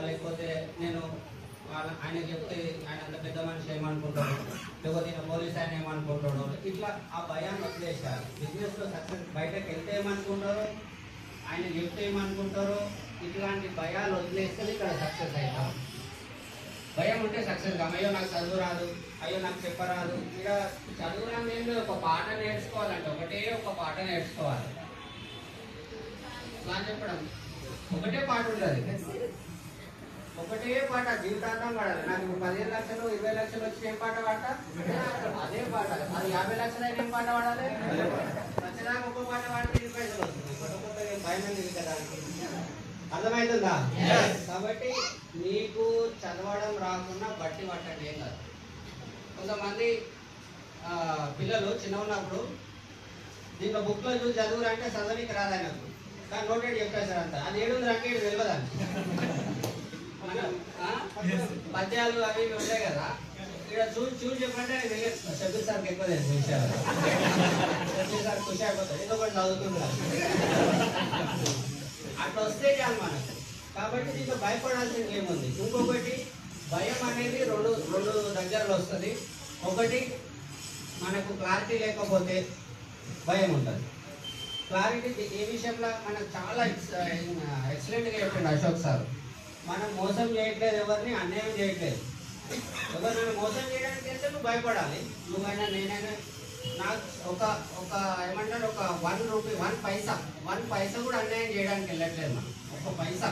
లేకపోతే నేను ఆయన చెప్తే ఆయన అంత పెద్ద మనిషి ఏమనుకుంటాడు, లేకపోతే నేను పోలీస్ ఆయన ఏమనుకుంటాడు, ఇట్లా ఆ భయాన్ని వదిలేసారు. బిజినెస్ లో సక్సెస్ బయటకు వెళ్తే ఏమనుకుంటారు, ఆయన చెప్తే ఏమనుకుంటారో ఇట్లాంటి భయాలు వదిలేస్తే ఇక్కడ సక్సెస్ అవుతాం. భయం ఉంటే సక్సెస్ కాదు. అయ్యో నాకు చదువు రాదు, అయ్యో నాకు చెప్పరాదు. ఇక చదువు అనేది ఒక పాట నేర్చుకోవాలంటే ఒకటే ఒక పాట నేర్చుకోవాలి. ఇలా చెప్పడం ఒకటే పాట ఉంటుంది, ఒకటే పాట జీవితాంతం పాడాలి. నాకు 15 లక్షలు 20 లక్షలు వచ్చి ఏం పాట పాడతా, అదే పాట. అది 50 లక్షలు అయినా ఏం పాట పాడాలి, ప్రతిదాకా ఒక్క పాట పాడితే 20 పైసలు వస్తుంది. కొత్త భయం దిగడానికి అర్థమవుతుందా? కాబట్టి మీకు చదవడం రాకుండా బట్టి పట్టండి, ఏం కాదు. కొంతమంది పిల్లలు చిన్న ఉన్నప్పుడు దీంట్లో బుక్లో చూసి చదువురు అంటే చదవనికి రాదనకు, కానీ నోటెడ్ చెప్పేశారు అంత. అది 700 అంకెడు తెలియదని. మనం పద్యాలు అవి ఇవి ఉంటాయి కదా, ఇక్కడ చూసి చెప్పంటే షబీర్ సార్కి ఎక్కువ తెలుసు విషయాలు. షబీర్ సార్ ఖుషి అయిపోతారు, ఏదో ఒకటి చదువుతున్నారు. అట్లా వస్తే చాలు మనకు. కాబట్టి దీంట్లో భయపడాల్సింది ఏముంది. ఇంకొకటి భయం అనేది రెండు దగ్గరలో వస్తుంది. ఒకటి మనకు క్లారిటీ లేకపోతే భయం ఉంటుంది. క్లారిటీ ఏ విషయంలో మనకు చాలా ఎక్సలెంట్గా చెప్పిండు అశోక్ సార్. మనం మోసం చేయట్లేదు, ఎవరిని అన్యాయం చేయట్లేదు. ఎవరినైనా మోసం చేయడానికి వెళ్తే నువ్వు భయపడాలి. నువ్వైనా నేనైనా నాకు ఒక ఏమంటారు, ఒక 1 రూపీ 1 పైసా కూడా అన్యాయం చేయడానికి వెళ్ళట్లేదు. మనం ఒక పైసా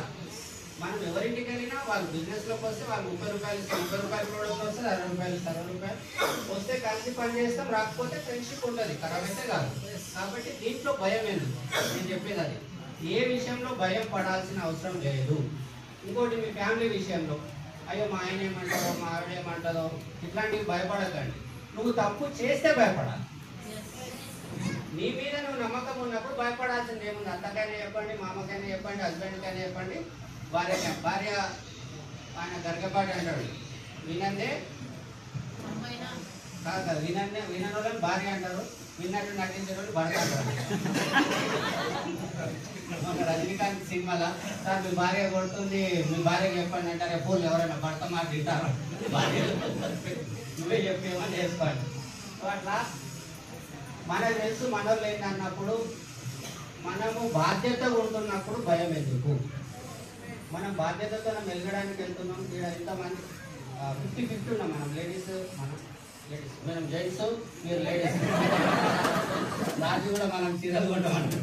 మనం ఎవరింటికి వెళ్ళినా వాళ్ళు బిజినెస్లోకి వస్తే వాళ్ళు 30 రూపాయలు ఇస్తే 30 రూపాయలు ప్రోడక్ట్ వస్తే 60 రూపాయలు 60 రూపాయలు వస్తే కలిసి పని చేస్తాం. రాకపోతే ఫ్రెండ్షిప్ ఉంటుంది, ఖరాబ్ అయితే కాదు. కాబట్టి దీంట్లో భయం ఎందుకు, నేను చెప్పేది అది. ఏ విషయంలో భయం పడాల్సిన అవసరం లేదు. ఇంకోటి మీ ఫ్యామిలీ విషయంలో, అయ్యో మా ఆయన ఏమంటారో మా ఆవిడ ఏమంటారో ఇట్లాంటివి భయపడకండి. నువ్వు తప్పు చేస్తే భయపడాలి. నీ మీద నువ్వు నమ్మకం ఉన్నప్పుడు భయపడాల్సింది ఏముంది. అత్తకైనా చెప్పండి, మామకైనా చెప్పండి, హస్బెండ్కైనా చెప్పండి, భార్య ఆయన గర్గపాటి అంటాడు, వినందే కాదు వినని వాళ్ళని భార్య అంటారు, విన్నట్టు నటించిన వాళ్ళు భర్త అంటారు. రజనీకాంత్ సినిమాలో సార్ మీ భార్య కొడుతుంది, మీ భార్యకి చెప్పండి అంటారు. ఎప్పుడు ఎవరైనా భర్త మాట తింటారు, భార్య నువ్వే చెప్పేమని చేసుకోండి. సో అట్లా మనకు తెలుసు మనోళ్ళు ఏంటన్నప్పుడు, మనము బాధ్యతగా ఉంటున్నప్పుడు భయం ఎందుకు. మనం బాధ్యతతో మెలగడానికి వెళ్తున్నాం. ఇక్కడ ఎంతమంది 50-50 ఉన్నాం మనం, లేడీస్ మనం జెంట్స్, మీరు లేడీస్. రాజు కూడా మనం చీరలు కొంటామంట.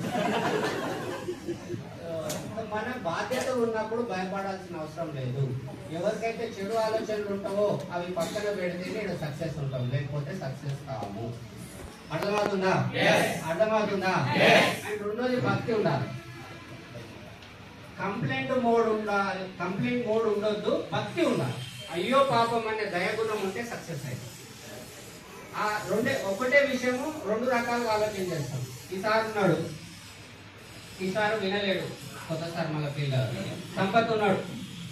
మన బాధ్యత ఉన్నప్పుడు భయపడాల్సిన అవసరం లేదు. ఎవరికైతే చెడు ఆలోచనలు ఉంటావో అవి పక్కన పెడితే నేను సక్సెస్ ఉంటాం, లేకపోతే సక్సెస్ కావు. అర్థమవుతుందా? అర్థమవుతుందా? అండ్ రెండోది భక్తి ఉండాలి. కంప్లైంట్ మోడ్ ఉండాలి, కంప్లైంట్ మోడ్ ఉండొద్దు, భక్తి ఉండాలి. అయ్యో పాపం అనే దయగుణం ఉంటే సక్సెస్ అయింది. ఆ ఒకటే విషయము 2 రకాలుగా ఆలోచన చేస్తాం. ఈసారి ఉన్నాడు, ఈసారి వినలేడు. కొత్త సార్ మళ్ళీ ఫీల్ అవ్వాలి. సంపత్ ఉన్నాడు,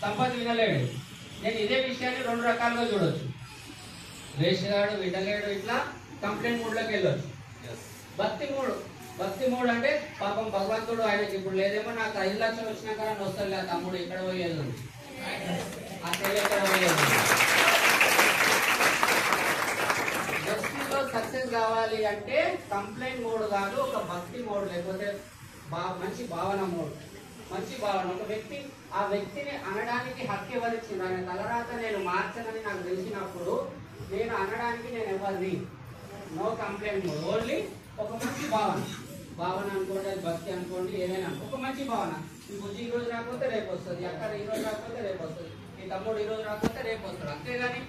సంపత్ వినలేడు. నేను ఇదే విషయాన్ని 2 రకాలుగా చూడొచ్చు. వేషగాడు వినలేడు, ఇట్లా కంప్లైంట్ మూడ్లోకి వెళ్ళొచ్చు. భక్తి మూడ్ అంటే పాపం భగవంతుడు ఆయనకి ఇప్పుడు లేదేమో, నాకు 5 లక్షలు వచ్చినాక వస్తుంది లేదు తమ్ముడు, ఇక్కడ పోయేది ఆ తెలి ఎక్కడ పోయేది. జస్టిస్లో సక్సెస్ కావాలి అంటే కంప్లైంట్ మోడ్ కాదు, ఒక భక్తి మోడ్, లేకపోతే మంచి భావన మోడ్. మంచి భావన, ఒక వ్యక్తి ఆ వ్యక్తిని అనడానికి హక్కు ఎవరిచ్చింది. ఆయన తలరాత నేను మార్చనని నాకు తెలిసినప్పుడు నేను అనడానికి నేను ఎవరిని, నో కంప్లైంట్ మోడ్, ఓన్లీ ఒక మంచి భావన అనుకోండి, అది భక్తి అనుకోండి, ఏదైనా ఒక మంచి భావన. ఈ బుజ్జి ఈ రోజు రాకపోతే రేపు వస్తుంది, అక్కడ ఈ రోజు రాకపోతే రేపు వస్తుంది, ఈ తమ్ముడు ఈ రోజు రాకపోతే రేపు వస్తుంది. అంతేగాని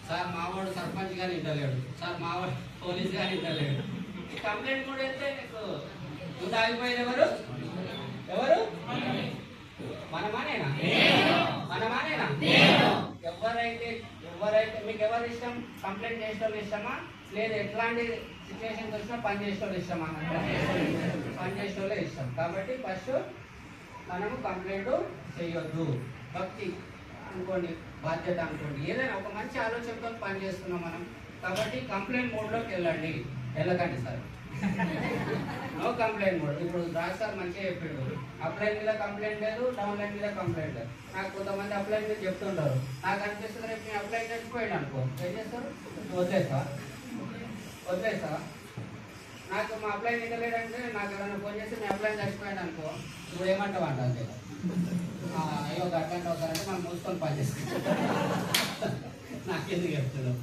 సార్ మావాడు సర్పంచ్ గాని ఇంటలేడు, సార్ మావాడు పోలీస్ గాని ఇంటలేడు. ఈ కంప్లైంట్ కూడా వెళ్తే నీకు నువ్వు ఆగిపోయేది ఎవరు మనమానేనా? ఎవరైతే మీకు ఎవరు ఇష్టం? కంప్లైంట్ చేసేవాళ్ళు ఇష్టమా, లేదు ఎట్లాంటి సిచ్యువేషన్స్ వచ్చినా పని చేసేవాళ్ళు ఇష్టమా? పని చేసేవాళ్ళే ఇష్టం. కాబట్టి ఫస్ట్ మనము కంప్లైంట్ చేయొద్దు. భక్తి అనుకోండి, బాధ్యత అనుకోండి, ఏదైనా ఒక మంచి ఆలోచనతో పని చేస్తున్నాం మనం. కాబట్టి కంప్లైంట్ మోడ్లోకి వెళ్ళండి, వెళ్ళకండి సార్. No complaint mode. ఇప్పుడు రాస్తారు మంచిగా చెప్పిండు, అప్లైన్ మీద కంప్లైంట్ లేదు, డౌన్ లైన్ మీద కంప్లైంట్ లేదు. నాకు కొంతమంది అప్లైన్ మీద చెప్తుంటారు, నాకు అనిపిస్తుంది రేపు నేను అప్లైన్ చచ్చిపోయాడు అనుకో, ఏం చేస్తారు? వదిలేస్తావా? నాకు మా అప్లైన్ ఇవ్వలేదంటే నాకు ఎవరైనా ఫోన్ చేసి మీ అప్లైన్ చచ్చిపోయాడు అనుకో, నువ్వు ఏమంటావు అంట అంతే. అయ్యో అట్లాంటి అవుతారంటే మనం మూసుకొని పనిచేస్తాం. నాకెందుకు చెప్తున్నావు?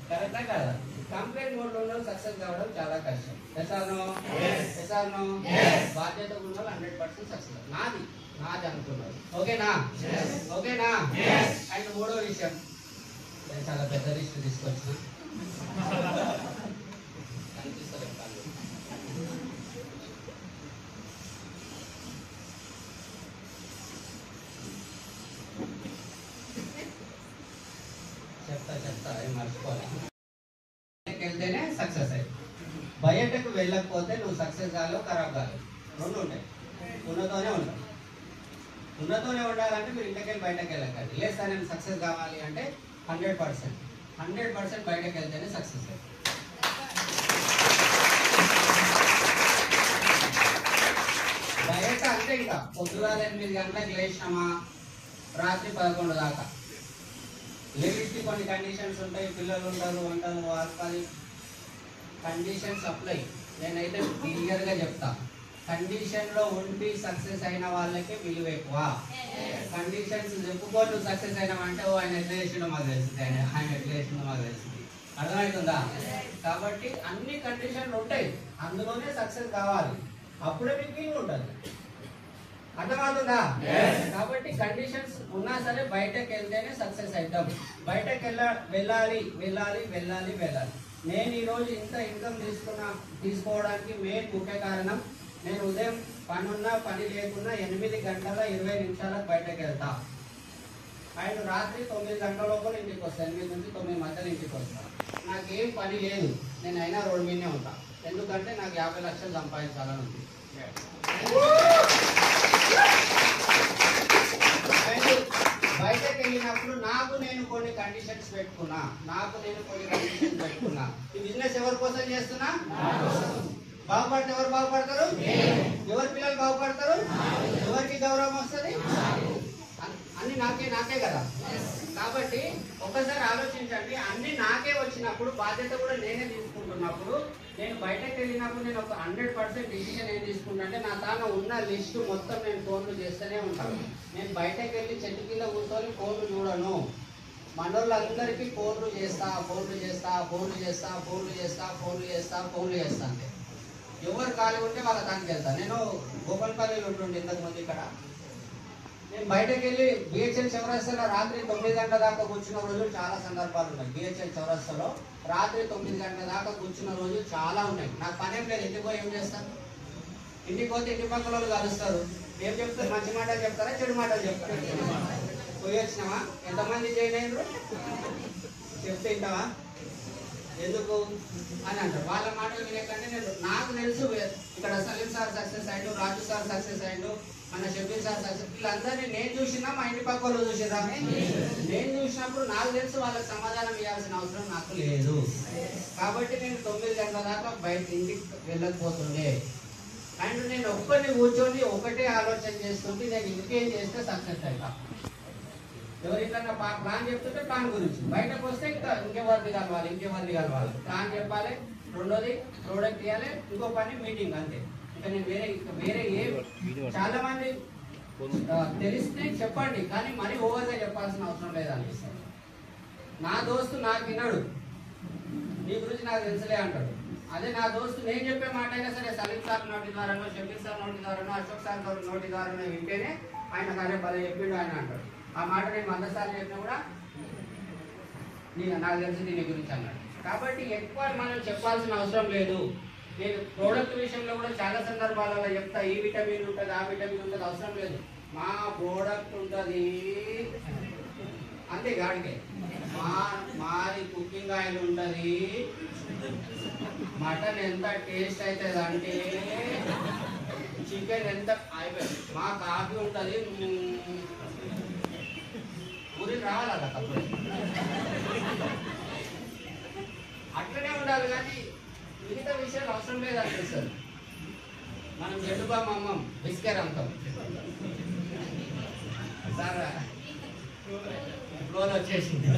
కరెక్టా కదా? కంప్లైంట్ మోడ్లో సక్సెస్ కావడం చాలా కష్టం. ఎస్ఆర్నో బాధ్యత ఉన్న 100% సక్సెస్. నాది అనుకున్నారు. ఓకేనా? అండ్ మూడో విషయం, నేను చాలా పెద్ద లిస్ట్ తీసుకొచ్చిన. చెప్తా ఏం మర్చిపోవాలి. వెళ్తేనే సక్సెస్ అయ్యి, బయటకు వెళ్ళకపోతే నువ్వు సక్సెస్ కాలేవు, ఖరాబ్ కాలేవు. రెండు ఉంటాయి. ఉన్నతోనే ఉండాలంటే మీరు ఇంటికెళ్ళి బయటకు వెళ్ళకండి. లేదు సార్ నేను సక్సెస్ కావాలి అంటే 100% బయటకు వెళ్తేనే సక్సెస్ అయ్యి. బయట అంటే ఇంకా పొద్దుగాల 8 గంటలకు లేచినామా రాత్రి 11 దాకా. లేడీస్కి కొన్ని కండిషన్స్ ఉంటాయి, పిల్లలు ఉంటారు, వంటలు వార్పాలి. Conditions apply. నేనైతే క్లియర్గా చెప్తా, కండిషన్లో ఉండి సక్సెస్ అయిన వాళ్ళకి విలువ ఎక్కువ. కండిషన్స్ చెప్పుకొని నువ్వు సక్సెస్ అయినావంటే ఆయన ఎట్లా చేసిండో మాకు తెలుస్తుంది, ఆయన ఎట్లా చేసిండో మాకు తెలుస్తుంది. అర్థమవుతుందా? కాబట్టి అన్ని కండిషన్లు ఉంటాయి, అందులోనే సక్సెస్ కావాలి, అప్పుడే మీకు విలువ ఉంటుంది. అర్థమవుతుందా? కాబట్టి కండిషన్స్ ఉన్నా సరే బయటకు వెళ్తేనే సక్సెస్ అవుతాం. బయటకు వెళ్ళాలి. నేను ఈరోజు ఇంత ఇన్కమ్ తీసుకోవడానికి మెయిన్ ముఖ్య కారణం, నేను ఉదయం పనున్నా పని లేకున్నా 8 గంటల 20 నిమిషాలకు బయటకు వెళ్తా. అండ్ రాత్రి 9 గంటల లోపల ఇంటికి వస్తాను. 8 నుంచి 9 మధ్యలో ఇంటికి వస్తాను. నాకేం పని లేదు, నేను అయినా రోడ్డు మీదనే ఉంటా. ఎందుకంటే నాకు 50 లక్షలు సంపాదించాలని ఉంది. బయటకు వెళ్ళినప్పుడు నాకు నేను కొన్ని కండిషన్స్ పెట్టుకున్నా. ఈ బిజినెస్ ఎవరి కోసం చేస్తున్నా? బాగుపడితే ఎవరు బాగుపడతారు? ఎవరి పిల్లలు బాగుపడతారు? ఎవరికి గౌరవం వస్తుంది? అన్ని నాకే కదా. కాబట్టి ఒకసారి ఆలోచించండి, అన్ని నాకే వచ్చినప్పుడు బాధ్యత కూడా నేనే తీసుకుంటున్నప్పుడు, నేను బయటకు వెళ్ళినప్పుడు నేను ఒక 100% డిసిషన్ ఏం తీసుకుంటే, నా తాను ఉన్న లిస్టు మొత్తం నేను ఫోన్లు చేస్తూనే ఉంటాను. నేను బయటకు వెళ్ళి చెట్టు కింద కూర్చొని ఫోన్లు చూడను. మనోళ్ళందరికీ ఫోన్లు చేస్తా అంటే ఎవరు ఖాళీ ఉంటే వాళ్ళ దానికి వెళ్తాను. నేను గోపల్పల్లిలో ఉంటుండే ఇంతకుముందు. ఇక్కడ నేను బయటకు వెళ్ళి బిహెచ్ఎల్ చౌరస్తాలో రాత్రి 9 గంటల దాకా కూర్చున్న రోజులు చాలా సందర్భాలు ఉన్నాయి. బిహెచ్ఎల్ చౌరస్తాలో రాత్రి 9 గంటల దాకా కూర్చున్న రోజులు చాలా ఉన్నాయి. నాకు పనేం లేదు, ఇంటికి పోయి ఏం చేస్తాను? ఇంటికి పోతే ఇంటి పక్కల వాళ్ళు కలుస్తారు. ఏం చెప్తారు? మంచి మాటలు చెప్తారా, చెడు మాటలు చెప్తారా? పోయి వచ్చినావా? ఎంతమంది చేయలేరు? చెప్తే వింటావా? ఎందుకు అని అంటారు. వాళ్ళ మాటలు వినేకంటే నాకు తెలుసు ఇక్కడ సలీం సార్ సక్సెస్ అయ్యాడు, రాజు సార్ సక్సెస్ అయ్యాడు, మన షబీర్ సార్ సక్సెస్, వీళ్ళందరినీ నేను చూసినా, మా ఇంటి పక్క వాళ్ళు చూసినా. నేను చూసినప్పుడు నాకు తెలుసు వాళ్ళకి సమాధానం ఇవ్వాల్సిన అవసరం నాకు లేదు. కాబట్టి నేను 9 గంటల దాకా బయట ఇంటికి వెళ్ళకపోతుండే. అండ్ నేను ఒక్కరిని కూర్చొని ఒకటే ఆలోచన చేస్తుంటే నేను ఇంకేం చేస్తే సక్సెస్ అవుతా. ఎవరికన్నా ప్లాన్ చెప్తుంటే ప్లాన్ గురించి, బయటకు వస్తే ఇంకెవరిది కలవాలి, ప్లాన్ చెప్పాలి, రెండోది ప్రోడక్ట్ ఇవ్వాలి, ఇంకో పని మీటింగ్, అంతే. ఇంకా నేను వేరే చాలా మంది తెలిస్తే చెప్పండి, కానీ మరీ ఓవర్గా చెప్పాల్సిన అవసరం లేదనిపిస్తుంది. నా దోస్తు నాకు విన్నాడు, నీ గురించి నాకు తెలుసులే అంటాడు. అదే నా దోస్తు నేను చెప్పే మాట అయినా సరే సలీం సార్ నోటి ద్వారానో, షబీర్ సార్ నోటి ద్వారానో, అశోక్ సార్ నోటి ద్వారానో వింటేనే ఆయన కానీ భలే చెప్పిండు ఆయన అంటాడు. ఆ మాట నేను 100 సార్లు చెప్పినా కూడా నాకు తెలిసి దీని గురించి అన్నాడు. కాబట్టి ఎక్కువ మనం చెప్పాల్సిన అవసరం లేదు. నేను ప్రోడక్ట్ విషయంలో కూడా చాలా సందర్భాలలో చెప్తా, ఈ విటమిన్ ఉంటుంది, ఆ విటమిన్ ఉంటుంది, అవసరం లేదు. మా ప్రోడక్ట్ ఉంటుంది అంతే. గాడికే మాది కుకింగ్ ఆయిల్ ఉంటుంది. మటన్ ఎంత టేస్ట్ అవుతుంది అంటే చికెన్ ఎంత అయిపోయింది. మా కాఫీ ఉంటుంది, ఊరికి రావాలి అలా తప్పుడు అట్లనే ఉండాలి. కానీ మిగతా విషయాలు అవసరం లేదు అనిపిస్తుంది. మనం జెండుబామ్ అమ్మం, బిస్కెట్ అమ్ముతాం. సార్ ఫ్లోర్ వచ్చేసింది.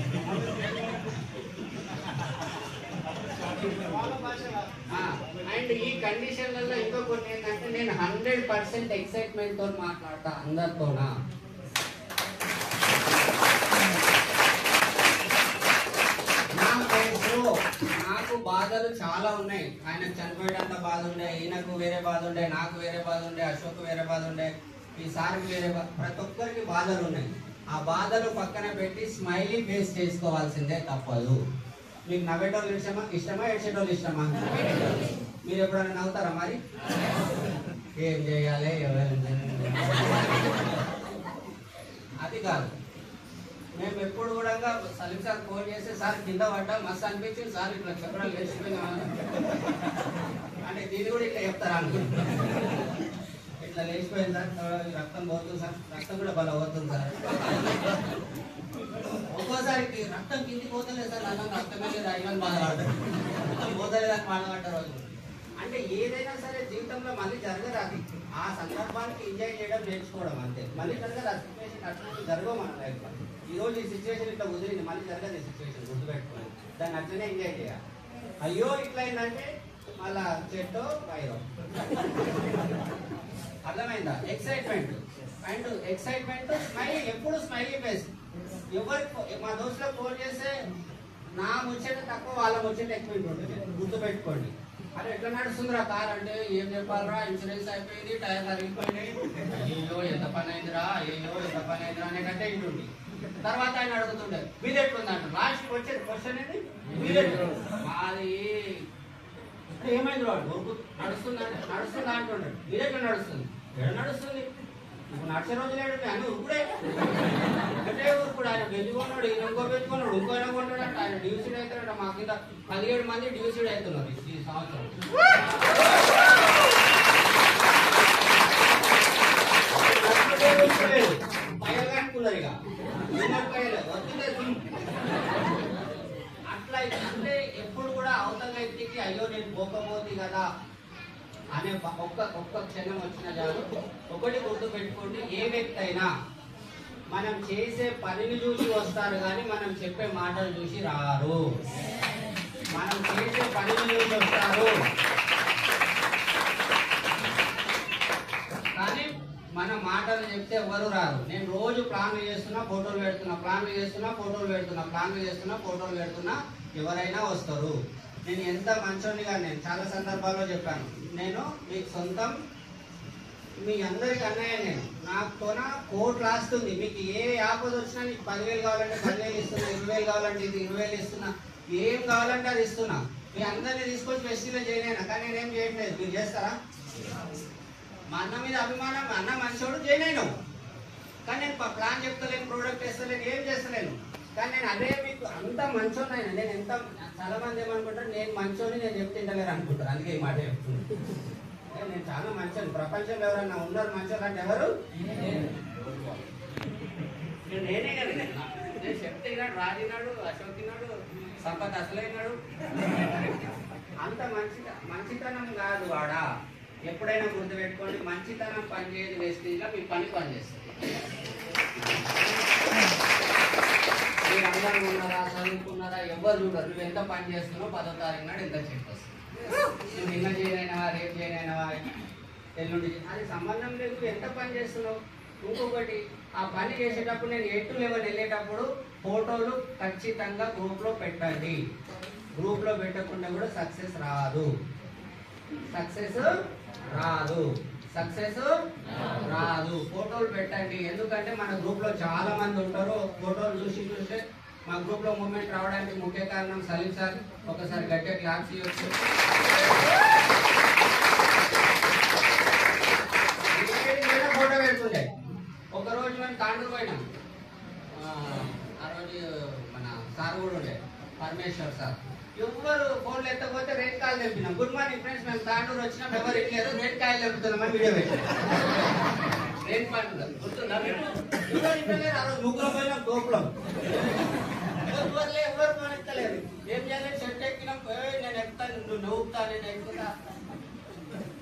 అండ్ ఈ కండిషన్లలో ఇంకో కొన్ని ఏంటంటే నేను 100% ఎక్సైట్మెంట్ తో మాట్లాడతా అందరితోనా. నాకు బాధలు చాలా ఉన్నాయి. ఆయనకు చనిపోయేటంత బాధ ఉండే, ఈయనకు వేరే బాధ ఉండే, నాకు వేరే బాధ ఉండే, అశోక్ వేరే బాధ ఉండే, ఈ సార్కి వేరే బాధ, ప్రతి ఒక్కరికి బాధలు ఉన్నాయి. ఆ బాధలు పక్కన పెట్టి స్మైలీ ఫేస్ చేసుకోవాల్సిందే, తప్పదు. మీకు నవ్వేటోళ్ళు ఇష్టమా ఏడ్చేటోళ్ళు ఇష్టమా? మీరు ఎప్పుడైనా నవ్వుతారా? మరి ఏం చేయాలి? అది కాదు. మేము ఎప్పుడు కూడా సలీం సార్ ఫోన్ చేస్తే సార్ కింద పడ్డా మస్తు అనిపించింది సార్, ఇట్లా చెప్పడం లేచిపోయినా అంటే దీన్ని కూడా ఇట్లా చెప్తారా అనుకుంటా. ఇట్లా లేచిపోయింది సార్, రక్తం పోతుంది సార్, రక్తం కూడా బలం అవుతుంది సార్. ఒక్కోసారి రక్తం కిందికి పోతలేదు సార్, అన్నం రక్తమే లేదు ఇవన్నీ బాధపడతారు, రక్తం పోతలేదని బాధపడ్డారు రోజు. అంటే ఏదైనా సరే జీవితంలో మళ్ళీ జరగదు. అది ఆ సందర్భానికి ఎంజాయ్ చేయడం నేర్చుకోవడం అంతే. మళ్ళీ జరగదు ఆ సిచ్యువేషన్, అట్లా జరగవు మన లైఫ్లో. ఈ రోజు ఈ సిచ్యువేషన్ ఇట్లా కుదిరింది, మళ్ళీ జరగదు ఈ సిచ్యువేషన్, గుర్తుపెట్టుకోవాలి. దాన్ని అట్లనే ఎంజాయ్ చేయాలి. అయ్యో ఇట్లా అయిందంటే మళ్ళా చెట్టో వైరో. అర్థమైందా? ఎక్సైట్మెంట్ అండ్ ఎక్సైట్మెంట్, స్మైలీ, ఎప్పుడు స్మైలీ ఫేస్. ఎవరికి మా దోస్తులకు ఫోన్ చేస్తే నా ముచ్చట తక్కువ, వాళ్ళ ముచ్చట ఎక్కువ ఉంటుంది, గుర్తుపెట్టుకోండి. అరే ఎట్లా నడుస్తుందిరా కార్ అంటే ఏం చెప్పాలరా, ఇన్సూరెన్స్ అయిపోయింది, టైర్ అరిగిపోయినాయి, అయ్యో ఎంత పని అయిందిరా, అయ్యో ఎంత పని అయిందిరా అనేకంటే ఇంటుంది. తర్వాత ఆయన అడుగుతుండే మీది ఎట్లుంది అంట. లాస్ట్ వచ్చేది క్వశ్చన్ ఏంటి? మాది ఏమైంది వాడు నడుస్తుందా అంటుంటాడు. మీరెట్లా నడుస్తుంది? ఎక్కడ నడుస్తుంది? ఇప్పుడు నడిచే రోజు లేడు అని ఊరుకుడే, ఒకటే ఊరుకుడు. ఆయన పెంచుకున్నాడు, ఈయన ఇంకో పెంచుకున్నాడు, ఇంకో అయినా కొన్నాడు అంటే ఆయన డ్యూసీడ్ అవుతాడంట. మా కింద 17 మంది డ్యూసీడ్ అవుతున్నారు ఈ సంవత్సరం. పైగా ఇక అట్లా అంటే ఎప్పుడు కూడా అవతల వ్యక్తికి అయ్యో నేను పోకపోతే కదా అనే ఒక్క క్షణం వచ్చిన చాలు. ఒకటి గుర్తు పెట్టుకోండి, ఏ వ్యక్తి అయినా మనం చేసే పనిని చూసి వస్తారు కానీ మనం చెప్పే మాటలు చూసి రారు. మనం చేసే పనిని చూసి వస్తారు కానీ మన మాటలు చెప్తే ఎవరు రారు. నేను రోజు ప్లాన్లు చేస్తున్నా, ఫోటోలు పెడుతున్నా, ప్లాన్లు చేస్తున్నా, ఫోటోలు పెడుతున్నా, ప్లాన్లు చేస్తున్నా, ఫోటోలు పెడుతున్నా, ఎవరైనా వస్తారు. నేను ఎంత మంచోనిగా నేను చాలా సందర్భాల్లో చెప్పాను. నేను మీకు సొంతం, మీ అందరికి అన్నయ్య. నేను నాతోన కోట్ రాస్తుంది. మీకు ఏ ఆపద వచ్చినా నీకు 10,000 కావాలంటే 10,000 ఇస్తున్నా, 20,000 కావాలంటే ఇది 20,000 ఇస్తున్నా, ఏం కావాలంటే అది ఇస్తున్నా. మీ అందరినీ తీసుకొచ్చి ఫెస్టివల్ చేయలేనా? కానీ నేనేం చేయట్లేదు. మీరు చేస్తారా? మా అన్న మీద అభిమానం, మా అన్న మంచోడు, చేయలేను. కానీ నేను ప్లాన్ చెప్తలేను, ప్రోడక్ట్ వేస్తలేను, ఏం చేస్తలేను. కానీ నేను అదే మీకు అంత మంచోనైనా నేను ఎంత, చాలా మంది ఏమనుకుంటారు నేను మంచోని నేను చెప్తుంటలేరు అనుకుంటారు. అందుకే ఈ మాట చెప్తున్నాను. నేను చాలా మంచోని. ప్రపంచంలో ఎవరన్నా ఉన్నారు మంచోళ్ళు అంటే ఎవరు? నేనే కదా. నేను చెప్తే రాజినాడు, అశోకినాడు, సంపత్ అసలైనాడు. అంత మంచితనం కాదు వాడా. ఎప్పుడైనా గుర్తుపెట్టుకోండి, మంచితనం పనిచేయదు వేస్టేజ్గా మీ పని చేస్తుంది. మీరు అందరూ ఉన్నారా, చదువుకున్నారా, ఎవరు చూడరు. నువ్వు ఎంత పని చేస్తున్నావు, 10వ తారీఖు నాడు ఎంత చెక్ వస్తుంది. నువ్వు నిన్న చేయనైనావా, రేపు చేయనైనావా, ఎల్లుండి, అది సంబంధం లేదు. ఎంత పని చేస్తున్నావు. ఇంకొకటి, ఆ పని చేసేటప్పుడు నేను 8 to 11 వెళ్ళేటప్పుడు ఫోటోలు ఖచ్చితంగా గ్రూప్లో పెట్టండి. గ్రూప్లో పెట్టకుండా కూడా సక్సెస్ రాదు. ఫోటోలు పెట్టండి. ఎందుకంటే మన గ్రూప్ లో చాలా మంది ఉంటారు. ఫోటోలు చూస్తే మా గ్రూప్ లో మూమెంట్ రావడానికి ముఖ్య కారణం సలీం సార్. ఒకసారి గట్టిగా క్లాప్స్ ఇవ్వచ్చు. ఫోటో పెడుతుండే. ఒకరోజు మేము తాండూరు పోయినాం. ఆ రోజు మన సార్ కూడా ఉండే, పరమేశ్వర్ సార్. ఎవరు ఫోన్లు ఎత్తకపోతే రేట్ కాయలు తెప్పినాం. గుడ్ మార్నింగ్ ఫ్రెండ్స్, మేము తాండూరు వచ్చినాం, ఎవరు ఇట్లేదు, రేట్ కాయలు తెప్పుతున్నామని వీడియో పెట్టాం. రేట్ పండుగ గుర్తుందా? ఆ రోజు ముగ్గురం పోయినాం, గోపురం ఎవరు ఫోన్ ఎత్తలేరు. ఏం చేయాలి? షర్ట్ ఎక్కినాం, నేను ఎక్కుతాను, నువ్వు నవ్వుతా, నేను ఎక్కుతా,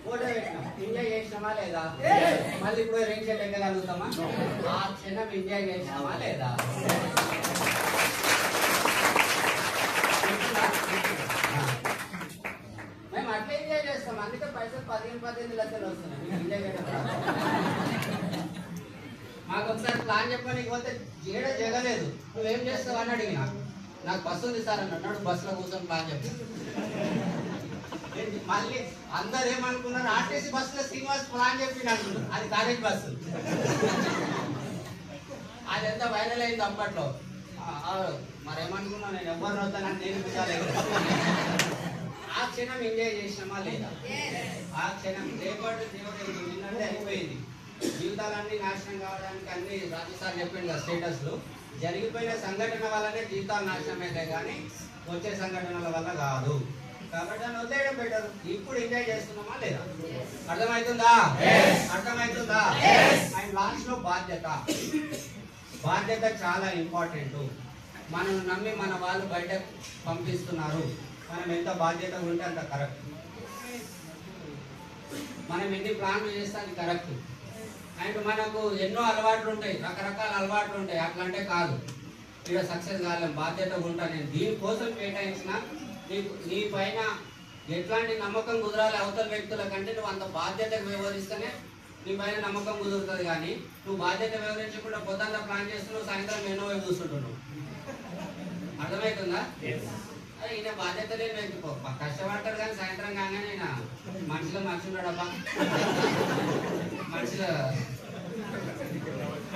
ఫోటో పెట్టినాం. ఎంజాయ్ చేసినామా లేదా? మళ్ళీ ఇప్పుడు రేంజ్ షర్ట్ ఎక్కగలుగుతామా? ఆ క్షణం ఎంజాయ్ చేసినామా లేదా? మేము అట్లా ఎంజాయ్ చేస్తాం. అందుకే పైసలు 15-18 లక్షలు వస్తున్నాయి. ఎంజాయ్ చేయడం మాకు ఒకసారి ప్లాన్ చెప్పడానికి పోతే జగలేదు. నువ్వేం చేస్తావు అని అడిగినా. నాకు బస్సు ఉంది సార్ అన్నాడు. బస్సులో కూర్చొని ప్లాన్ చెప్పి మళ్ళీ అందరు ఏమనుకున్నారు, ఆర్టీసీ బస్సులో శ్రీనివాస్ ప్లాన్ చెప్పి అంటున్నారు. అది కాలేజ్ బస్సు. అది ఎంత వైరల్ అయింది అప్పట్లో. మరేమనుకున్నా, నేను ఎవరిని వస్తానని నేను కూర్చోలేదు. ఆ క్షణం ఎంజాయ్ చేసినామా లేదా? ఆ క్షణం రేపటి దేవుడు నిన్నంటే అయిపోయింది. జీవితాలన్నీ నాశనం కావడానికి అన్ని రాజస్థాన్ చెప్పింది కదా స్టేటస్లు. జరిగిపోయిన సంఘటన వల్లనే జీవితాలు నాశనం అవుతాయి కానీ వచ్చే సంఘటనల వల్ల కాదు. కాబట్టి అని వదిలేయడం బెటర్. ఇప్పుడు ఎంజాయ్ చేస్తున్నామా లేదా? అర్థమవుతుందా? అర్థమవుతుందా? అండ్ లాస్ట్ లో బాధ్యత. బాధ్యత చాలా ఇంపార్టెంట్. మనం నమ్మి మన వాళ్ళు బయట పంపిస్తున్నారు. మనం ఎంత బాధ్యతగా ఉంటే అంత కరెక్ట్. మనం ఎన్ని ప్లాన్లు చేస్తే అది కరెక్ట్. అండ్ మనకు ఎన్నో అలవాట్లు ఉంటాయి, రకరకాల అలవాట్లు ఉంటాయి. అట్లంటే కాదు, ఇక్కడ సక్సెస్ కాలేం. బాధ్యతగా ఉంటాను నేను. దీనికోసం కేటాయించిన నీ పైన ఎట్లాంటి నమ్మకం కుదరాలి అవతల వ్యక్తుల కంటే నువ్వు అంత బాధ్యతగా వ్యవహరిస్తేనే నీ పైన నమ్మకం కుదురుతుంది. కానీ నువ్వు బాధ్యత వ్యవహరించకుండా పొద్దున్న ప్లాన్ చేస్తున్నావు, సాయంత్రం ఎన్నో వైపు చూస్తుంటున్నావు. అర్థమవుతుందా? అదే ఈయన బాధ్యత లేని వ్యక్తి. కష్టపడతాడు కానీ సాయంత్రం కాగానే ఈయన మనుషులు మర్చుంటాడబ్బా. మనుషులు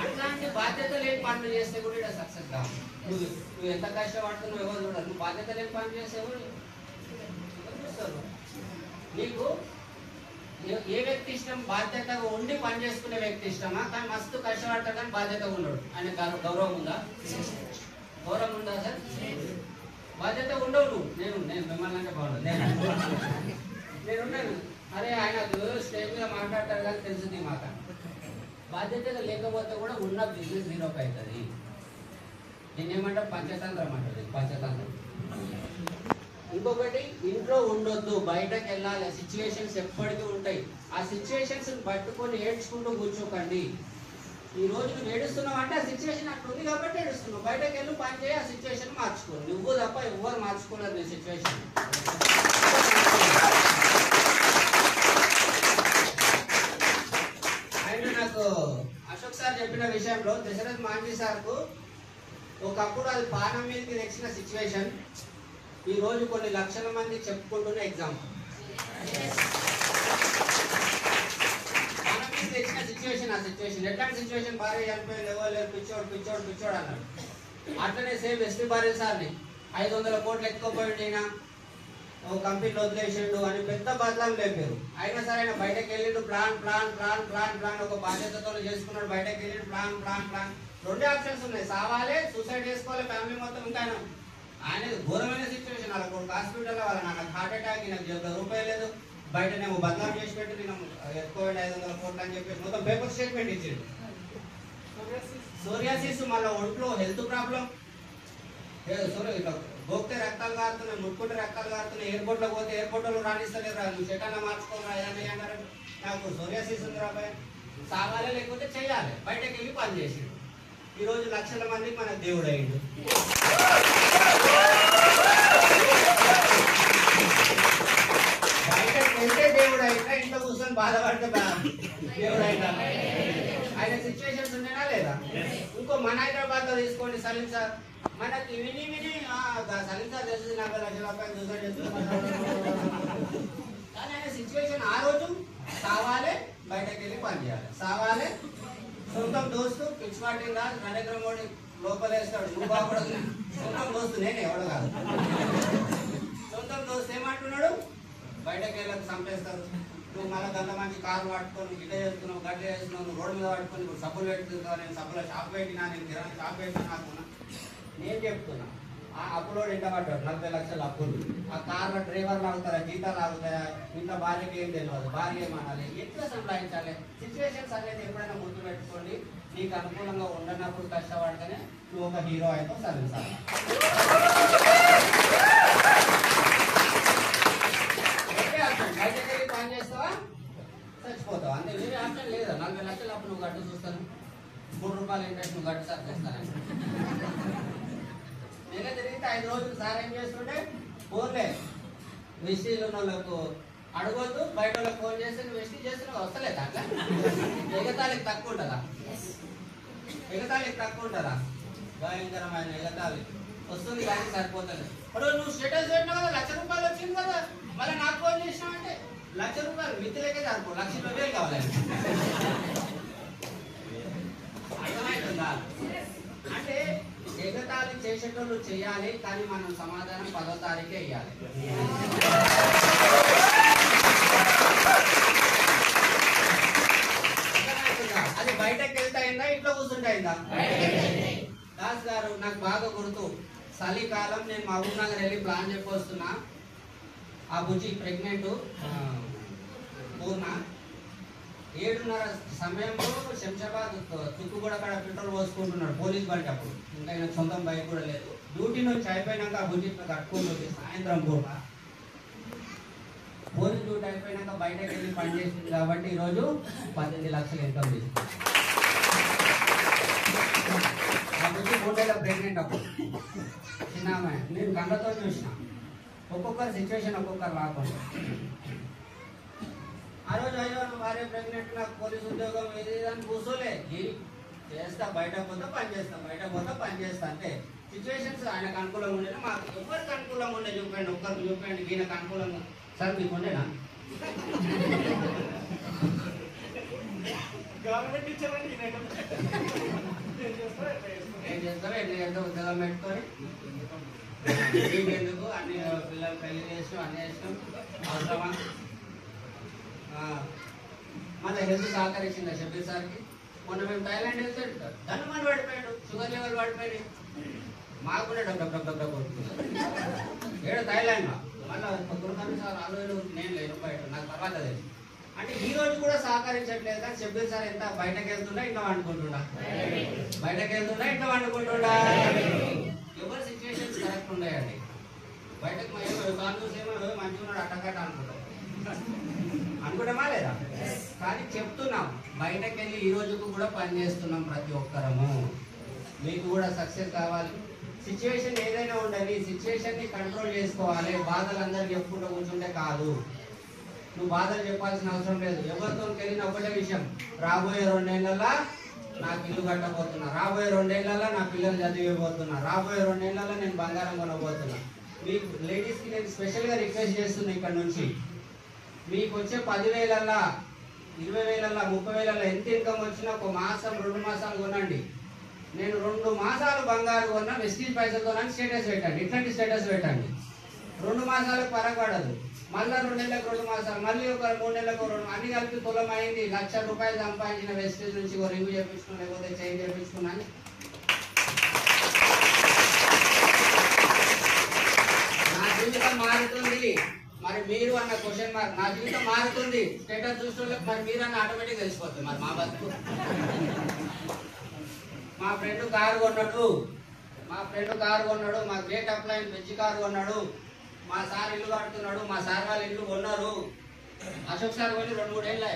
అట్లాంటి బాధ్యత లేని పనులు చేస్తే కూడా ఇక్కడ సక్సెస్ కావాలి. నువ్వు ఎంత కష్టపడుతున్నావు ఎవరు చూడాలి. నువ్వు బాధ్యత లేని పనులు చేస్తే కూడా చూస్తారు. నీకు ఏ వ్యక్తి ఇష్టం? బాధ్యతగా ఉండి పని చేసుకునే వ్యక్తి ఇష్టమా? కానీ మస్తు కష్టపడతాడు కానీ బాధ్యతగా ఉండడు. ఆయన గౌరవం ఉందా? గౌరవం ఉందా సార్? బాధ్యత ఉండవు నువ్వు. నేను మిమ్మల్ని అంటే బాగుండదు. నేనున్నాను. అరే ఆయన స్టేజ్ మీద మాట్లాడతారు కానీ తెలుస్తుంది మాట. బాధ్యతగా లేకపోతే కూడా ఉన్న బిజినెస్ జీరోకి అవుతుంది. దీన్ని ఏమంటారు? పంచతంత్రం అంటారు. పంచతంత్రం. ఇంకొకటి, ఇంట్లో ఉండొద్దు, బయటకు వెళ్ళాలి. సిచ్యువేషన్స్ ఎప్పటికీ ఉంటాయి. ఆ సిచ్యువేషన్స్ పట్టుకొని ఏడ్చుకుంటూ కూర్చోకండి. ఈ రోజు నువ్వు ఏడుస్తున్నావు అంటే ఆ సిచ్యువేషన్ అట్లా ఉంది కాబట్టి ఏడుస్తున్నావు. బయటకు వెళ్ళి పని చేయి, ఆ సిచ్యువేషన్ మార్చుకో. నువ్వు తప్ప ఎవరు మార్చుకోలేరు నీ సిచ్యువేషన్. అండ్ నాకు అశోక్ సార్ చెప్పిన విషయంలో దశరథ్ మాంజీ సార్కు ఒకప్పుడు అది పానం మీదకి తెచ్చిన సిచ్యువేషన్ ఈ రోజు కొన్ని లక్షల మంది చెప్పుకుంటున్న ఎగ్జాంపుల్. తెచ్చిన సిచ్యువేషన్, ఆ సిచ్యువేషన్ ఎట్లాంటి సిచ్యువేషన్? భార్య చనిపోయింది, ఎవరు లేరు, పిచ్చోడు అన్నాడు. అట్లనే సేమ్ ఎస్పీ భార్య సార్ని 500 కోట్లు ఎత్తుకోపోయింది, అయినా ఓ కంపెనీలో వదిలేసిండు అని పెద్ద బదలాం లేపారు. అయినా సరే ఆయన బయటకు వెళ్ళిండు. ప్లాన్ ఒక బాధ్యతతో చేసుకున్నాడు. బయటకు వెళ్ళిండు. ప్లాన్. 2 ఆప్షన్స్ ఉన్నాయి. సావాలి, సూసైడ్ చేసుకోవాలి, ఫ్యామిలీ మొత్తం. ఇంకా ఆయన ఘోరమైన సిచ్యువేషన్. వాళ్ళ కొడుకు హాస్పిటల్లో, వాళ్ళ నాకు హార్ట్ అటాక్, నాకు ₹1 లేదు, బయటనేమో బదలాం చేసి పెట్టి నేను ఎక్కువ 500 కోట్లు అని చెప్పేసి మొత్తం పేపర్ స్టేట్మెంట్ ఇచ్చిండు. సోరియాసిస్, మళ్ళీ ఒంట్లో హెల్త్ ప్రాబ్లం. ఇట్లా గోక్తే రక్తాలు కారుతున్నాయి, ముట్టుకుంటే రక్తాలు కారుతున్నాయి. ఎయిర్పోర్ట్లో పోతే ఎయిర్పోర్ట్లో రాణిస్తలేరు. నువ్వు చెట్టాన మార్చుకోరా ఏదన్నా అన్నారు. నాకు సోరియాసిస్ ఉంది రాబాయ్, సాగాలి లేకపోతే చెయ్యాలి. బయటకు వెళ్ళి పని చేసిండు. ఈరోజు లక్షల మందికి మన దేవుడు అయ్యిండు. బయటకు వెళ్తే దేవుడు అయినా, ఇంట్లో కూర్చొని బాధపడితే దేవుడు అయినా. ఆయన సిచ్యువేషన్స్ ఉండేనా లేదా? ఇంకో మన హైదరాబాద్ లో తీసుకోండి, సలీం సార్. మనకి విని సలీం సార్ తెలుసు, 40 లక్షల రూపాయలు సూసైడ్ చేస్తున్నారు. కానీ ఆయన సిచ్యువేషన్ ఆ రోజు సావాలి, బయటకు వెళ్ళి పని చేయాలి. సావాలి, సొంతం దోస్తు పిచ్చిపాటి రాజు నరేంద్ర మోడీ లోపలేస్తాడు. నువ్వు బాగుపడదు. సొంతం దోస్తు నేను ఎవడు కాదు. సొంతం దోస్తు ఏమంటున్నాడు? బయటకు వెళ్ళక చంపేస్తారు. నువ్వు మళ్ళీ గంట మంచి కారు పట్టుకొని గిడ్డ చేస్తున్నావు, గడ్డ చేస్తున్నావు, నువ్వు రోడ్డు మీద పట్టుకొని ఇప్పుడు సబ్బులు పెట్టుకుంటావు. నేను సబ్బులో షాప్ పెట్టినా, నేను కిరాణా షాప్ పెట్టినా. నాకున్నా నేను చెప్తున్నా. ఆ అప్పులోడు ఎంత పడ్డాడు? 40 లక్షల అప్పులు. ఆ కార్లో డ్రైవర్లు ఆగుతారా, జీతాలు ఆగుతాయా? ఇంట్లో భార్యకి ఏం తెలియదు, భార్య ఏమనాలి, ఎట్లా సంపాదించాలి? సిచ్యువేషన్స్ అనేది ఎప్పుడైనా గుర్తు పెట్టుకోండి. నీకు అనుకూలంగా ఉండనప్పుడు కష్టపడితేనే నువ్వు ఒక హీరో అయితే సాధించాలి. బయటకు వెళ్ళి పని చేస్తావా చచ్చిపోతావు అంతే. వేరే ఆప్షన్ లేదా? 40 లక్షలు అప్పుడు నువ్వు గట్టు చూస్తాను, 3 రూపాయలు ఇంట్రెస్ట్ నువ్వు గట్టు సార్ చేస్తాను. నెల తిరిగితే 5 రోజులు సార్ ఏం చేస్తుంటే ఫోన్లే వెస్టీలు ఉన్న వాళ్ళకు అడగొద్దు, బయట వాళ్ళకి ఫోన్ చేస్తే నువ్వు వెస్టీ చేస్తున్నావు వస్తలేదు. అట్లా ఎగతాళికి తక్కువ ఉంటుందా? ఎగతాళికి తక్కువ ఉంటుందా? భయంకరమైన ఎగతాళి వస్తుంది కానీ సరిపోతుంది. ఇప్పుడు నువ్వు స్టేటస్ పెట్టినా కదా 1,00,000 రూపాయలు వచ్చింది కదా, మళ్ళీ నాకు ఫోన్ చేసినావు అంటే 1,00,000 రూపాయలు మిత్రులకే సరిపో, 1,20,000 కావాలి. అర్థమవుతుందా? అంటే ఎగతాళి చేసేటోళ్ళు చేయాలి, కానీ మనం సమాధానం 10వ తారీఖే ఇవ్వాలి. అది బయటకు వెళ్తా అయిందా, ఇంట్లో కూర్చుంటే అయిందా? దాస్ గారు నాకు బాగా గుర్తు, చలికాలం నేను మహబూబ్ నగర్ వెళ్ళి ప్లాన్ చెప్పొస్తున్నా. ఆ బుజ్జి ప్రెగ్నెంట్ పూర్ణ 7:30 సమయంలో శంషాబాద్ తుక్కుగూడ కాడ పెట్రోల్ పోసుకుంటున్నాడు పోలీస్ బండి. అప్పుడు ఇంకా ఆయన సొంతం బైక్ కూడా లేదు. డ్యూటీ నుంచి అయిపోయినాక ఆ బుజ్జి కట్టుకుంటుంది. సాయంత్రం పూట పోలీస్ డ్యూటీ అయిపోయినాక బయటకు వెళ్ళి పని చేసింది కాబట్టి ఈరోజు 18 లక్షలు ఇన్కమ్ చేసింది. ఆ బుజ్జి 3 నెలల ప్రెగ్నెంట్. అప్పుడు చిన్న అమ్మాయి, నేను కళ్ళతో చూసిన. ఒక్కొక్కరి సిచ్యువేషన్ ఒక్కొక్కరు రాకుండా. ఆ రోజు అయ్యో భార్య ప్రెగ్నెంట్, నాకు పోలీసు ఉద్యోగం ఇది అని కూర్చోలే. చేస్తా, బయట పోతా పని చేస్తా, బయట పోతా పని చేస్తా. అంటే సిచ్యువేషన్స్ ఆయనకు అనుకూలంగా ఉండేనా, మాకు ఎవరికి అనుకూలంగా ఉండే చూపండి, ఒక్కరికి చూపండి. ఈయనకు అనుకూలంగా సార్ మీకు ఉండేనా? ఏం చేస్తారో ఎట్లా చేస్తాం, ఉద్యోగం పెట్టుకొని ఎందుకు అన్ని పిల్లలు పెళ్లి చేసాం, అన్ని చేసినాం, అవసరమా? మళ్ళీ హెల్త్ సహకరించిందా షబీర్ సార్కి? మొన్న మేము థైలాండ్ వెళ్తే ధనుమని పడిపోయాడు, షుగర్ లెవెల్ పడిపోయింది. మాకు కూడా డబ్బు కొడుతుంది. ఏడు థైలాండ్ మళ్ళీ గురుకర్ణ సార్ ఆలోచన నేను లేను బయట, నాకు తర్వాత తెలియదు. అంటే ఈ రోజు కూడా సహకరించట్లేదు. కానీ షబీర్ సార్ ఎంత బయటకు వెళ్తుండా ఇంట్లో వండుకుంటుండా, బయటకు వెళ్తుండా ఇంట్లో వండుకుంటుండా. ఎవరి సిచ్యువేషన్స్ కరెక్ట్ ఉన్నాయండి. బయటకు చూసేమో మంచిగా ఉన్నాడు అట్టగట్ట అనుకుంటామా లేదా? కానీ చెప్తున్నాం, బయటకు వెళ్ళి ఈ రోజుకు కూడా పని చేస్తున్నాం ప్రతి ఒక్కరము. మీకు కూడా సక్సెస్ కావాలి. సిచ్యువేషన్ ఏదైనా ఉండని, సిచ్యువేషన్ ని కంట్రోల్ చేసుకోవాలి. బాధలు అందరికి చెప్పుకుంటూ కూర్చుంటే కాదు. నువ్వు బాధలు చెప్పాల్సిన అవసరం లేదు. ఎవరితో వెళ్ళిన ఒకటే విషయం, రాబోయే 2 నెలల్లో నాకు ఇల్లు కట్టబోతున్నా, రాబోయే 2 నెలల్లో నా పిల్లలు చదివిపోతున్నా, రాబోయే 2 నెలల్లో నేను బంగారం కొనబోతున్నా. మీకు లేడీస్కి నేను స్పెషల్గా రిక్వెస్ట్ చేస్తున్నా, ఇక్కడ నుంచి మీకు వచ్చే 10,000, 20,000, 30,000 ఎంత ఇన్కమ్ వచ్చినా 1 మాసం 2 మాసాలు కొనండి. నేను 2 మాసాలు బంగారు కొన్నా, వెస్టీజ్ పైసలతో స్టేటస్ పెట్టండి. ఇట్లాంటి స్టేటస్ పెట్టండి. 2 మాసాలకు పరగబడదు. మళ్ళీ 2 నెలలకు 2 మాసాలు, మళ్ళీ ఒక 3 నెలలకు 2, అన్ని కలిపి తులం అయింది. 1,00,000 రూపాయలు సంపాదించిన వెస్టీజ్ నుంచి రివ్యూ చేయించుకున్నా, లేకపోతే చేంజ్ చేయించుకున్నాను. నా జీవితం మారుతుంది. మరి మీరు అన్న క్వశ్చన్ మార్క్, నా జీవితం మారుతుంది. స్టేటస్ చూసిన మరి మీరు అన్న ఆటోమేటిక్ తెలిసిపోతుంది. మరి మా బతుకు, మా ఫ్రెండ్ కారు కొన్నాడు, మా గ్రేట్ అప్లైన్ వెజ్ కారు కొన్నాడు, మా సార్ ఇల్లు కడుతున్నాడు, మా సార్ వాళ్ళు ఇల్లు కొన్నారు. అశోక్ సార్ కొని 2-3 ఏళ్ళే.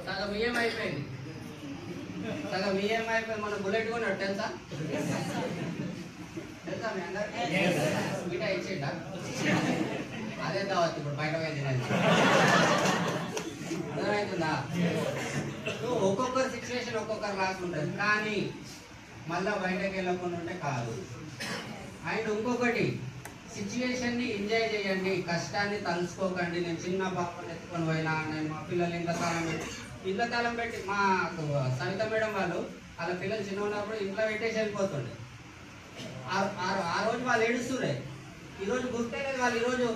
సగం ఈఎంఐ అయిపోయింది. మన బుల్లెట్ కొన్నాడు తెలుసా? మీ అందరికీ మీటా ఇచ్చిండా? అదే దావత్ ఇప్పుడు బయట తినేది. అర్థమవుతుందా? ఒక్కొక్కరి సిచ్యువేషన్ ఒక్కొక్కరు రాసుకుంటుంది. కానీ మళ్ళా బయటకు వెళ్ళకుండా ఉంటే కాదు. అండ్ ఇంకొకటి, సిచ్యువేషన్ ని ఎంజాయ్ చేయండి, కష్టాన్ని తలుసుకోకండి. నేను చిన్న పాపను ఎత్తుకొని పోయినా, నేను మా పిల్లలు ఇంట్లో తాళం పెట్టి మా సవిత మేడం వాళ్ళు వాళ్ళ పిల్లలు చిన్న ఉన్నప్పుడు ఇంట్లో పెట్టేసి వెళ్ళిపోతుండే. ఆ రోజు వాళ్ళు ఏడుస్తురే. ఈరోజు గుర్తే లేదు. వాళ్ళు ఈరోజు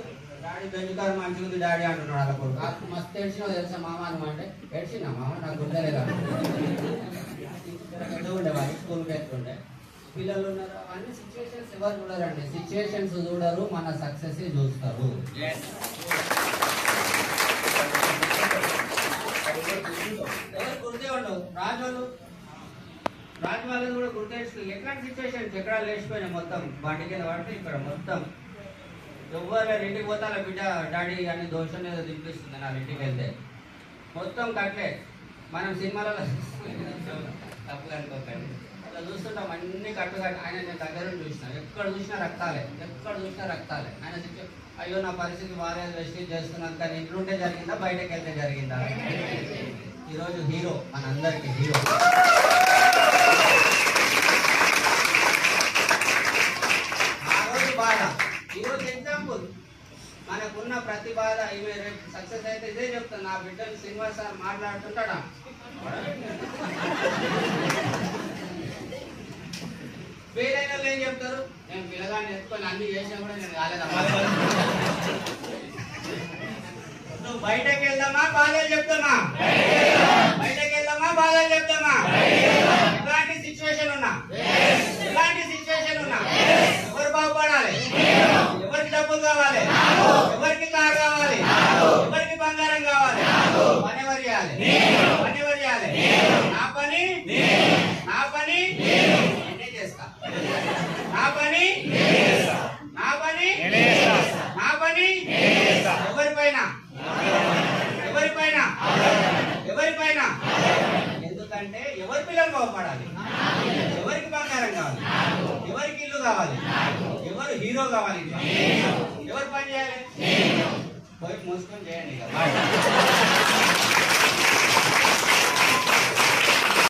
డాడీ బెంజుకారు మంచిగా ఉంది డాడీ అంటున్నాడు. వాళ్ళ కొడుకు మస్తు ఏడ్చినావు తెలుసా మామ అనమాట. ఏడ్చినా మామ నాకు గుర్తలేదు ఉండే వాళ్ళు స్కూల్కి వెళ్తుండే పిల్లలు ఉన్నారు. అన్ని సిచ్యువేషన్స్ ఎవరు చూడరండి. సిచ్యువేషన్స్ చూడరు, మన సక్సెస్ చూస్తారు. ఎవరు గుర్తే ఉండవు. రాజోళ్ళు రాజు వాళ్ళని కూడా గుర్తెచ్చుకుని ఎట్లాంటి సిచ్యువేషన్ ఎక్కడ లేచిపోయినాయి మొత్తం బండి కింద పడితే ఇక్కడ మొత్తం ఎవరు ఇంటికి పోతే అలా బిడ్డ డాడీ అని దోషం ఏదో తినిపిస్తుంది నా ఇంటికి వెళ్తే మొత్తం కట్లే. మనం సినిమాలలో తప్పుగా అనుకోకండి, అట్లా చూస్తుంటాం అన్ని కట్టుగా. ఆయన నేను దగ్గర చూసిన ఎక్కడ చూసినా రక్తాలే, ఎక్కడ చూసినా రక్తాలే. ఆయన అయ్యో నా పరిస్థితి బాగాలేదు, వెస్టేజ్ చేస్తున్నాను, కానీ ఇంట్లోంటే జరిగిందా బయటకు వెళ్తే జరిగిందా? ఈరోజు హీరో, మనందరికీ హీరో. ఆ రోజు బాధ, ఈరోజు ఎగ్జాంపుల్. మనకున్న ప్రతి బాధ ఇవే రేపు సక్సెస్ అయితే ఇదే చెప్తాను. నా బిడ్డలు సినిమా సార్ మాట్లాడుతుంటాడా? ఫెయిల్ అయిన వాళ్ళు ఏం చెప్తారు? నేను పిల్లగాన్ని ఎత్తుకొని అన్ని చేసినా కూడా నేను కాలేదమ్మా. నువ్వు బయటకు వెళ్దామా బాధలు చెప్తామా? బయటకు వెళ్దామా బాధలు చెప్తామా? ఇలాంటి సిచ్యువేషన్ ఉన్నా, ఇలాంటి సిచ్యువేషన్ ఉన్నా ఎవరు బాగుపడాలి? ఎవరికి డబ్బులు కావాలి? ఎవరికి కారు కావాలి? ఎవరికి బంగారం కావాలి? పని ఎవరు చేయాలి? పని ఎవరు చేయాలి? నా పని, నా పని నేనే చేస్తా. నా పని, నా పని, నా పని ఎవరిపైన, ఎవరిపైన, ఎవరిపైన. ఎందుకంటే ఎవరి పిల్లలు బాగుపడాలి? ఎవరికి బంగారం కావాలి? ఎవరికి ఇల్లు కావాలి? ఎవరు హీరో కావాలి? ఎవరు పని చేయాలి? పోయి మోసుకొని చేయండి.